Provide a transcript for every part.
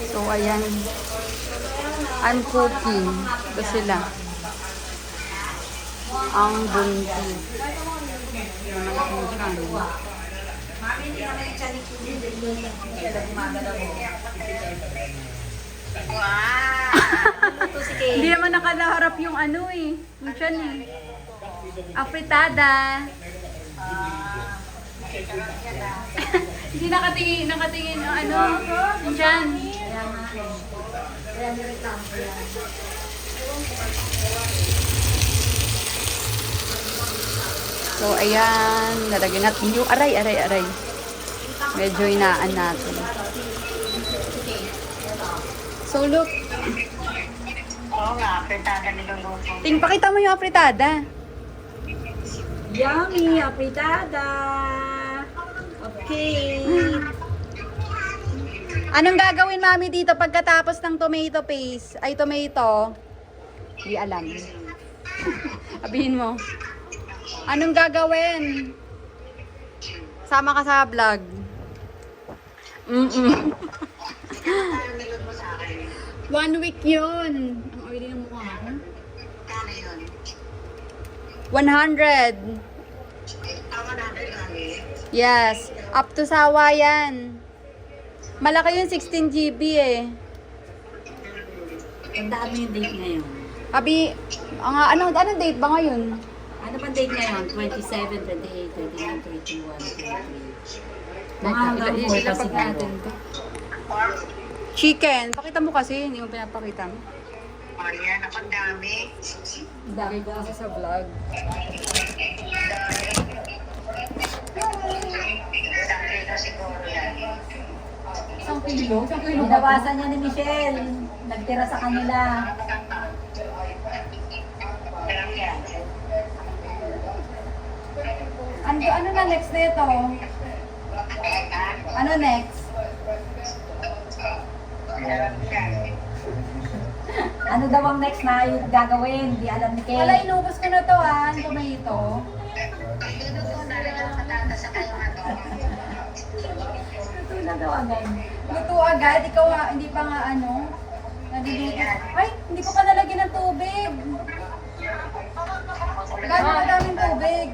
So, ayan. I'm cooking. Ito sila. Ang bunti. Naman ang hindi naman nakaharap yung ano eh. Yung tiyan eh. Afritada. Hindi nakatingin ang ano. Yung tiyan. So, ayan. Nalagyan natin yung aray. Medyo inaan natin. So, look. Oo nga, apritada niluluto. Pakita mo yung apritada. Yummy, apritada. Okay. Anong gagawin, mami, dito pagkatapos ng tomato paste? Ay, tomato. Hindi alam. Sabihin mo. Anong gagawin? Sama ka sa vlog. Niluto mo sa akin. 1 week yun. Ang oily ng mukha ko. Kano yun? 100. Tama natin kami. Yes. Up to sawa yan. Malaki yung 16 GB eh. Tandaan mo yung date ngayon. Abi, ano date ba ngayon? Ano bang date ngayon? 27, 28, 29, 31, 23. Mga hanggang 4 pa Ilapag siguro. natin to. Chicken. Pakita mo kasi, hindi mo pinapakita mo. Marian, ang dami. Lagay ko kasi sa vlog. Isang kilo siguro yan. Isang kilo? Isang kilo ba? Binawasan niya ni Michelle. Nagtira sa kanila. Ilang yan? Ano na next nito? Ano next? Ano daw ang next na gagawin? Di alam ni Kay. Wala, inubos ko na to ang tomato. Niluto na rin ang patata sa kayo ano. Ito na daw agad. Luto agad, ikaw hindi pa nga ano. Naluluto. Ay, hindi ko pa nalagyan ng tubig. Gano'n kadaming tubig.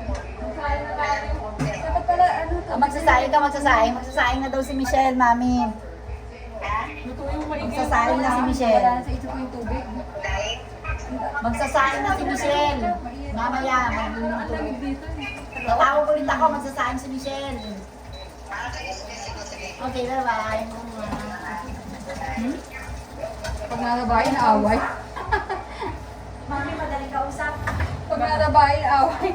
Dapat pala, ano, tubig. Magsasaing ka, magsasaing. Magsasaing na daw si Michelle, mami. Magsasaing na si Michelle. Wala na sa isip ko yung tubig. Magsasaing na si Michelle. Mamaya, magluluto. Tatawag ulit ako, magsasaing si Michelle. Okay, bye-bye. Pag nasa bahay, naaway. Mami, madali ka usap. Pag nasa bahay, naaway.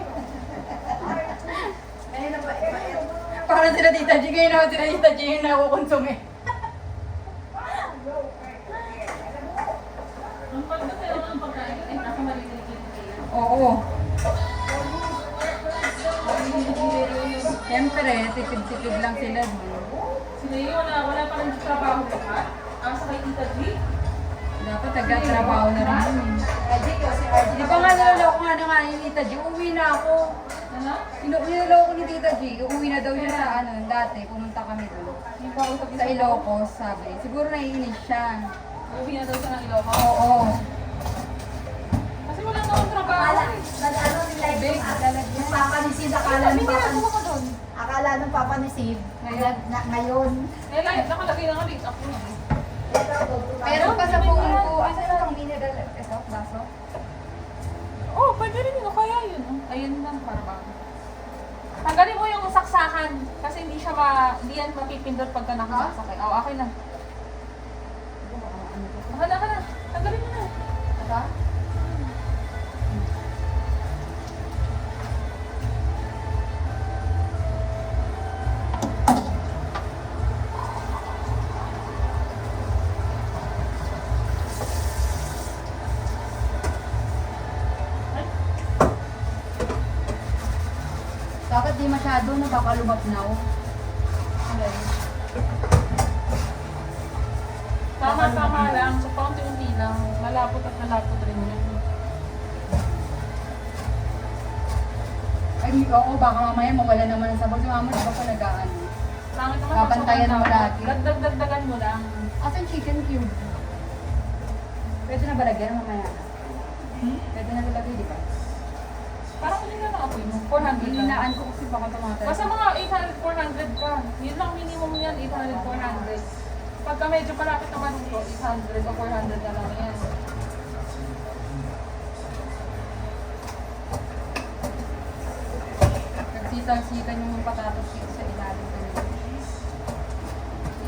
Parang sila Tita G, ngayon ako sila Tita G yung nakukonsume. Oo. Siyempre, tipid-tipid lang sila. Sila yun, wala pa rin trabaho ka? Ang sa kay Tita G? Dapat nagkatrabaho na rin yun. Di ba nga niloloko nga na nga yung Tita G, uwi na ako. Ano? Niloloko ni Tita G, uuwi na daw siya sa ano, dati, pumunta kami doon. Yung kausap Sa Ilocos, sabi. Siguro naiinis siya. Uwi na daw siya ng Ilocos. Oo. Kasi wala na akong trabaho. Nag-ano nila yung papa ni Sid, akala ng papa ni Ginagawa ko doon. Akala ng papa ni Sid, ngayon. Eh, nakalagay na nga dito ako. Meron pa sa phone ko, asa na ang mineral, ito, baso? Oh, pwede rin yun. Kaya yun. Ayun lang, para ba? Tanggalin mo yung saksakan. Kasi hindi yan mapipindot pagka nakasakay. Oo, okay lang. Hala ka na. Tanggalin mo na. Ito? Bakit di masyado na baka lumabnaw? Tama-tama lang. So, paunti-unti lang. Malapot at malapot rin yun. Ay, oo, baka mamaya mawala naman ang sabaw. Si mama, di ba pa nag-aano? Pangit naman. Babantayan mo lagi. Dagdagan mo lang. Asan chicken cube? Pwede na ba lagyan mamaya? Pwede na ba lagyan, di ba? Parang hindi na naapoy mo. 400 lang. Hininaan ko kasi baka tumatay. Basta mga 800, 400 ka. Yun lang minimum yan, 800, 400. Pagka medyo malapit naman ito, 800 o 400 na lang yan. Nagsita-sita yung patatos dito sa ilalim kanina.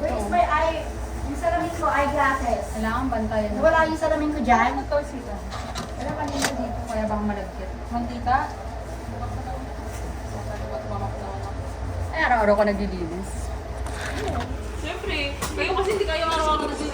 Where is my eye? Yung salamin ko, eyeglasses. Kailangan bantayan. Wala yung salamin ko dyan. Ano to, sita? Wala kanina dito, kaya baka malagkit. Mantita? Ay, araw-araw ko naglilinis. Siyempre. Kayo kasi hindi kayo araw-araw